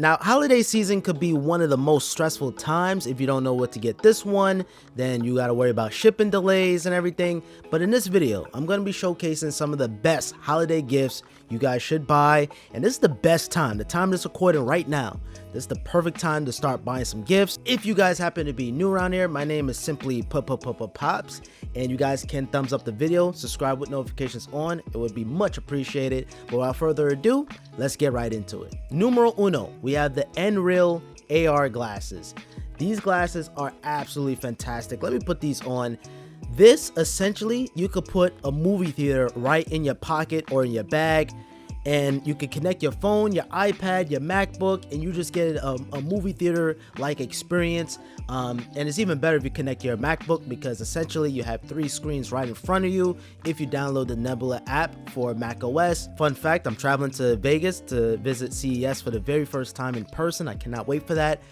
Now, holiday season could be one of the most stressful times. If you don't know what to get this one, then you gotta worry about shipping delays and everything. But in this video, I'm gonna be showcasing some of the best holiday gifts you guys should buy. And this is the best time, the time that's recording right now. This is the perfect time to start buying some gifts. If you guys happen to be new around here, my name is Simplypops, and you guys can thumbs up the video, subscribe with notifications on. It would be much appreciated. But without further ado, let's get right into it. Numero uno, we have the nReal AR glasses. These glasses are absolutely fantastic. Let me put these on. This, essentially, you could put a movie theater right in your pocket or in your bag, and you can connect your phone, your iPad, your MacBook, and you just get a movie theater like experience. And it's even better if you connect your MacBook, because essentially you have 3 screens right in front of you if you download the Nebula app for macOS. Fun fact, I'm traveling to Vegas to visit CES for the very first time in person. I cannot wait for that.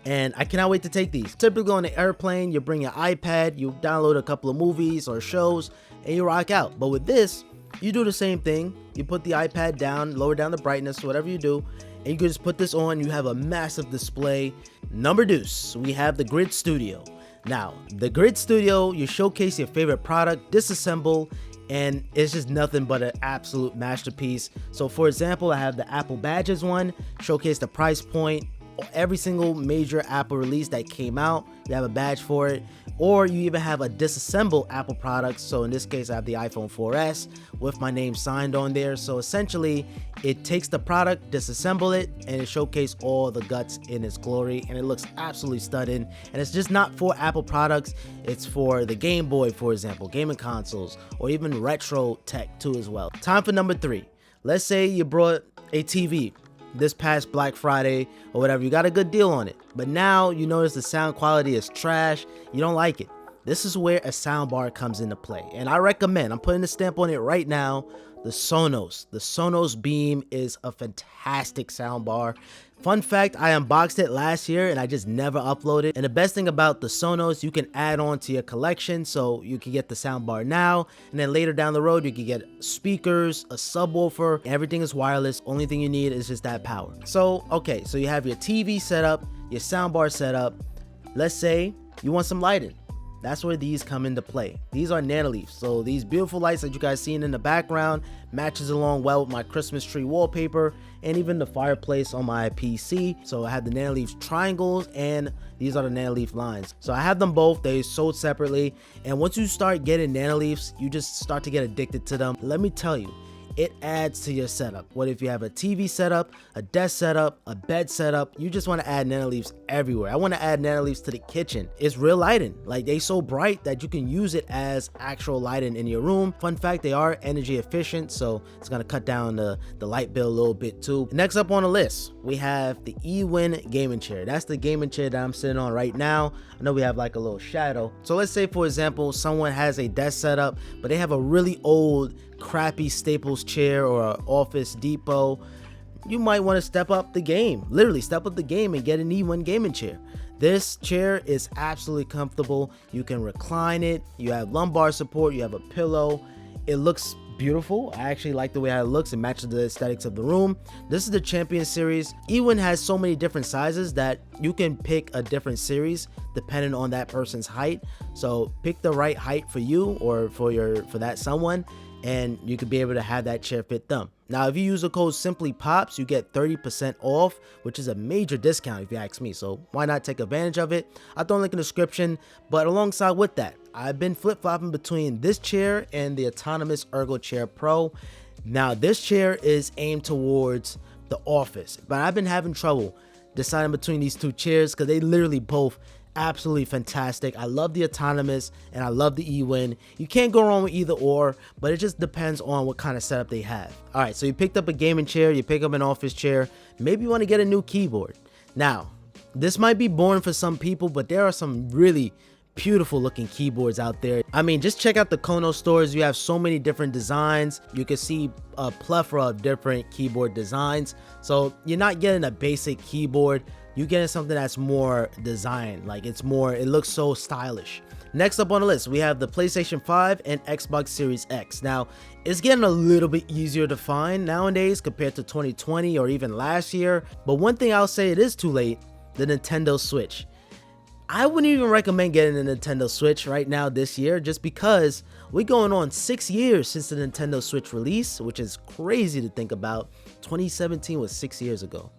And I cannot wait to take these. Typically on the airplane, you bring your iPad, you download a couple of movies or shows, and you rock out. But with this, you do the same thing. You put the iPad down, lower down the brightness, whatever you do, and you can just put this on. You have a massive display. Number deuce, we have the Grid Studio. Now, the Grid Studio, you showcase your favorite product, Disassembled, and it's just nothing but an absolute masterpiece. So for example, I have the Apple Badges one, showcase the price point. Every single major Apple release that came out, you have a badge for it. Or you even have a disassembled Apple product. So in this case, I have the iPhone 4S with my name signed on there. So essentially, it takes the product, disassemble it, and it showcases all the guts in its glory. And it looks absolutely stunning. And it's just not for Apple products. It's for the Game Boy, for example, gaming consoles, or even retro tech too as well. Time for number 3. Let's say you brought a TV this past Black Friday or whatever, you got a good deal on it, but now you notice the sound quality is trash, you don't like it. This is where a soundbar comes into play, and I recommend, I'm putting a stamp on it right now, the Sonos Beam is a fantastic soundbar. Fun fact, I unboxed it last year and I just never uploaded. And the best thing about the Sonos, you can add on to your collection, so you can get the soundbar now, and then later down the road you can get speakers, a subwoofer, everything is wireless. Only thing you need is just that power. So okay, so you have your TV set up, your soundbar set up. Let's say you want some lighting. That's where these come into play. These are Nanoleaf. So these beautiful lights that you guys seen in the background matches along well with my Christmas tree wallpaper and even the fireplace on my PC. So I have the Nanoleaf triangles and these are the Nanoleaf lines. So I have them both. They sold separately. And once you start getting Nanoleafs, you just start to get addicted to them. Let me tell you, it adds to your setup. What if you have a TV setup, a desk setup, a bed setup? You just want to add Nanoleafs everywhere. I want to add Nanoleafs to the kitchen. It's real lighting. Like, they so bright that you can use it as actual lighting in your room. Fun fact, they are energy efficient, so it's going to cut down the light bill a little bit too. Next up on the list, we have the eWin gaming chair. That's the gaming chair that I'm sitting on right now. I know we have like a little shadow. So let's say, for example, someone has a desk setup, but they have a really old crappy Staples chair or an Office Depot. You might want to step up the game, literally step up the game and get an eWin gaming chair. This chair is absolutely comfortable. You can recline it, you have lumbar support, you have a pillow. It looks beautiful. I actually like the way it looks. It matches the aesthetics of the room. This is the Champion series. eWin has so many different sizes that you can pick a different series depending on that person's height. So pick the right height for you or for that someone, and you could be able to have that chair fit them. Now, if you use the code Simplypops, you get 30% off, which is a major discount if you ask me. So why not take advantage of it? I'll throw a link in the description. But alongside with that, I've been flip-flopping between this chair and the Autonomous Ergo Chair Pro. Now, this chair is aimed towards the office, but I've been having trouble deciding between these two chairs because they literally both absolutely fantastic. I love the Autonomous and I love the eWin. You can't go wrong with either or, but it just depends on what kind of setup they have. All right, so you picked up a gaming chair, you pick up an office chair, maybe you want to get a new keyboard. Now, this might be boring for some people, but there are some really beautiful looking keyboards out there. I mean, just check out the Kono stores. You have so many different designs. You can see a plethora of different keyboard designs. So you're not getting a basic keyboard. You getting something that's more designed, like it looks so stylish. Next up on the list, we have the PlayStation 5 and Xbox Series X. Now, it's getting a little bit easier to find nowadays compared to 2020 or even last year. But one thing I'll say, it is too late, the Nintendo Switch. I wouldn't even recommend getting a Nintendo Switch right now this year, just because we're going on 6 years since the Nintendo Switch release, which is crazy to think about. 2017 was 6 years ago.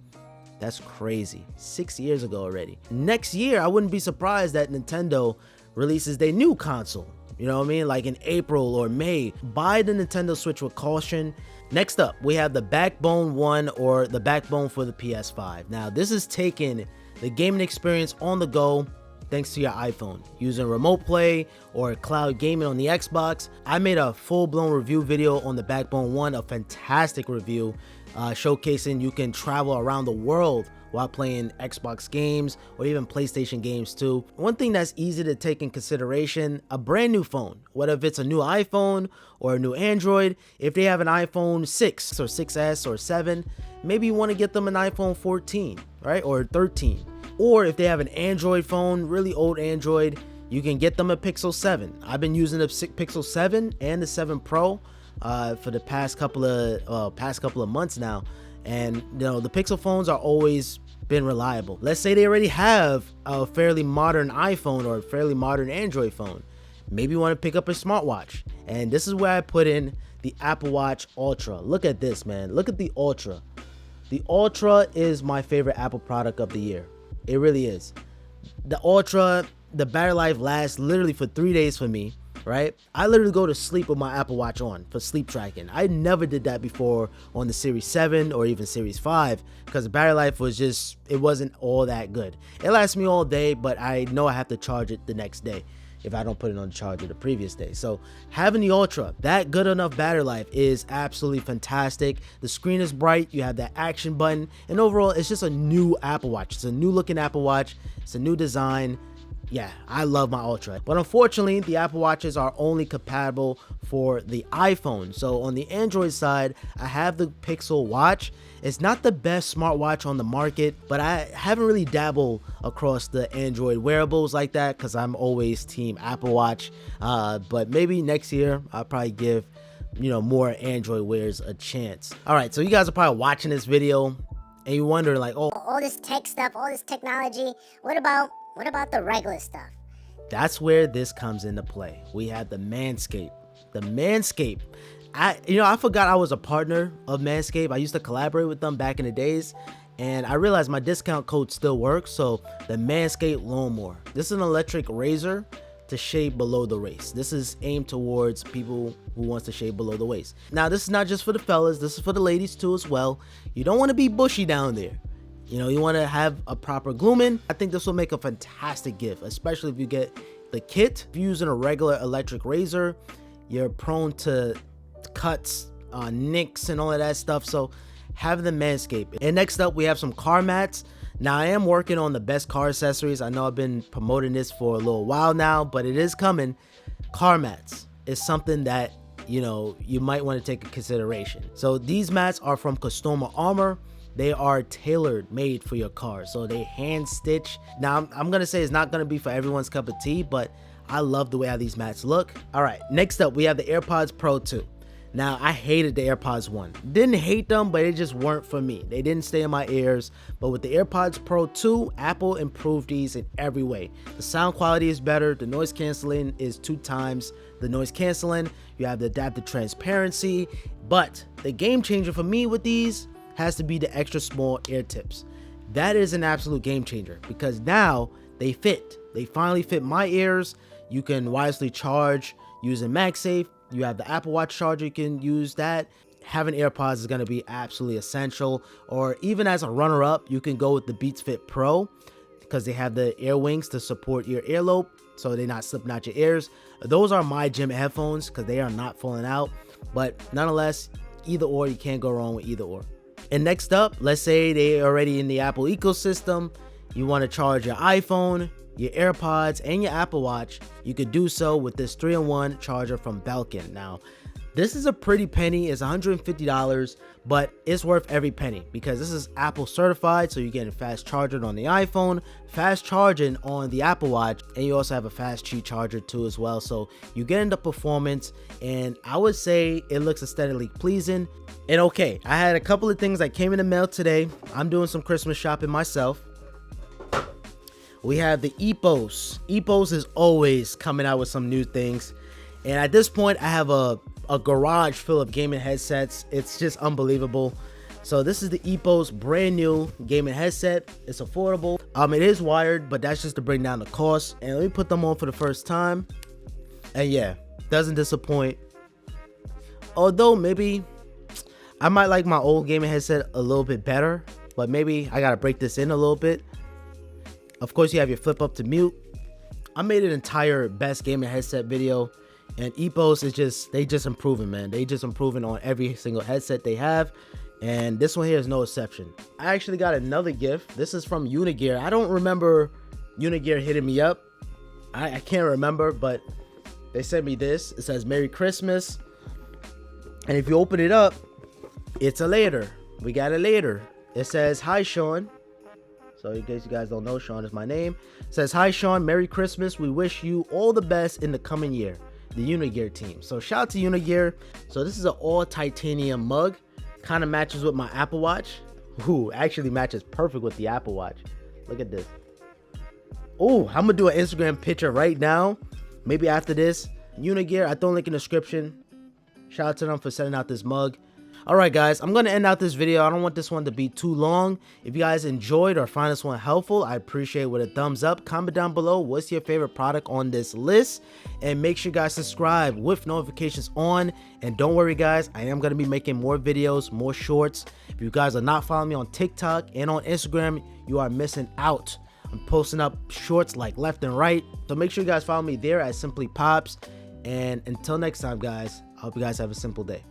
That's crazy. 6 years ago already. Next year, I wouldn't be surprised that Nintendo releases their new console. You know what I mean? Like in April or May. Buy the Nintendo Switch with caution. Next up, we have the Backbone 1, or the Backbone for the PS5. Now, this is taking the gaming experience on the go thanks to your iPhone, using remote play or cloud gaming on the Xbox. I made a full-blown review video on the Backbone 1, a fantastic review, showcasing you can travel around the world while playing Xbox games or even PlayStation games too. One thing that's easy to take in consideration, a brand new phone, whether if it's a new iPhone or a new Android, if they have an iPhone 6 or 6S or 7, maybe you want to get them an iPhone 14, right? Or 13. Or if they have an Android phone, really old Android, you can get them a Pixel 7. I've been using the Pixel 7 and the 7 Pro for the past couple of months now. And you know, the Pixel phones are always been reliable. Let's say they already have a fairly modern iPhone or a fairly modern Android phone. Maybe you want to pick up a smartwatch. And this is where I put in the Apple Watch Ultra. Look at this, man. Look at the Ultra. The Ultra is my favorite Apple product of the year. It really is. The Ultra, the battery life lasts literally for 3 days for me, right? I literally go to sleep with my Apple Watch on for sleep tracking. I never did that before on the Series 7 or even Series 5 because the battery life was just, it wasn't all that good. It lasts me all day, but I know I have to charge it the next day if I don't put it on the charger the previous day. So having the Ultra, that good enough battery life is absolutely fantastic. The screen is bright, you have that action button, and overall it's just a new Apple Watch. It's a new looking Apple Watch, it's a new design. Yeah, I love my Ultra. But unfortunately, the Apple Watches are only compatible for the iPhone. So on the Android side, I have the Pixel Watch. It's not the best smartwatch on the market, but I haven't really dabbled across the Android wearables like that because I'm always team Apple Watch. But maybe next year, I'll probably give, you know, more Android wears a chance. All right, so you guys are probably watching this video and you wonder like, oh, all this tech stuff, all this technology, what about the regular stuff? That's where this comes into play. We have the Manscaped. The Manscaped. I forgot I was a partner of Manscaped. I used to collaborate with them back in the days, and I realized my discount code still works. So the Manscaped Lawnmower. This is an electric razor to shave below the waist. This is aimed towards people who wants to shave below the waist. Now, this is not just for the fellas. This is for the ladies too as well. You don't want to be bushy down there. You know, you want to have a proper grooming. I think this will make a fantastic gift, especially if you get the kit. If you're using a regular electric razor, you're prone to cuts, nicks, and all of that stuff. So have the Manscaped. And next up, we have some car mats. Now, I am working on the best car accessories. I know I've been promoting this for a little while now, but it is coming. Car mats is something that, you know, you might want to take into consideration. So these mats are from Custoarmor. They are tailored made for your car. So they hand stitch. Now, I'm going to say it's not going to be for everyone's cup of tea, but I love the way how these mats look. All right, next up, we have the AirPods Pro 2. Now, I hated the AirPods 1. Didn't hate them, but they just weren't for me. They didn't stay in my ears. But with the AirPods Pro 2, Apple improved these in every way. The sound quality is better. The noise canceling is 2 times the noise canceling. You have the adaptive transparency. But the game changer for me with these has to be the extra small ear tips. That is an absolute game changer because now they fit. They finally fit my ears. You can wisely charge using MagSafe. You have the Apple Watch charger, you can use that. Having AirPods is going to be absolutely essential. Or even as a runner-up, you can go with the Beats Fit Pro because they have the air wings to support your earlobe so they're not slipping out your ears. Those are my gym headphones because they are not falling out. But nonetheless, either or, you can't go wrong with either or. And next up, let's say they're already in the Apple ecosystem. You want to charge your iPhone, your AirPods, and your Apple Watch. You could do so with this 3-in-1 charger from Belkin. Now, This is a pretty penny. It's $150, but it's worth every penny because this is Apple certified, so you're getting fast charging on the iPhone, fast charging on the Apple Watch, and you also have a fast Qi charger too as well. So you're getting the performance, and I would say it looks aesthetically pleasing. And okay, I had a couple of things that came in the mail today. I'm doing some Christmas shopping myself. We have the Epos. Epos is always coming out with some new things, and at this point I have a garage full of gaming headsets. It's just unbelievable. So this is the Epos brand new gaming headset. It's affordable. It is wired, but that's just to bring down the cost. And let me put them on for the first time, and yeah, doesn't disappoint. Although maybe I might like my old gaming headset a little bit better, but maybe I gotta break this in a little bit. Of course, you have your flip up to mute. I made an entire best gaming headset video, and Epos is they just improving, man. They just improving on every single headset they have, and this one here is no exception. I actually got another gift. This is from Unigear. I don't remember Unigear hitting me up. I can't remember, but they sent me this. It says Merry Christmas, and if you open it up, it's a later. We got a later. It says, "Hi, Sean." So in case you guys don't know, Sean is my name. It says, "Hi, Sean. Merry Christmas. We wish you all the best in the coming year." The Unigear team. So shout out to Unigear. So this is an all titanium mug. Kind of matches with my Apple Watch. Ooh, actually matches perfect with the Apple Watch. Look at this. Oh, I'm gonna do an Instagram picture right now. Maybe after this. Unigear, I throw a link in the description. Shout out to them for sending out this mug. Alright guys, I'm going to end out this video. I don't want this one to be too long. If you guys enjoyed or find this one helpful, I appreciate it with a thumbs up. Comment down below what's your favorite product on this list. And make sure you guys subscribe with notifications on. And don't worry guys, I am going to be making more videos, more shorts. If you guys are not following me on TikTok and on Instagram, you are missing out. I'm posting up shorts like left and right. So make sure you guys follow me there at Simplypops. And until next time guys, I hope you guys have a simple day.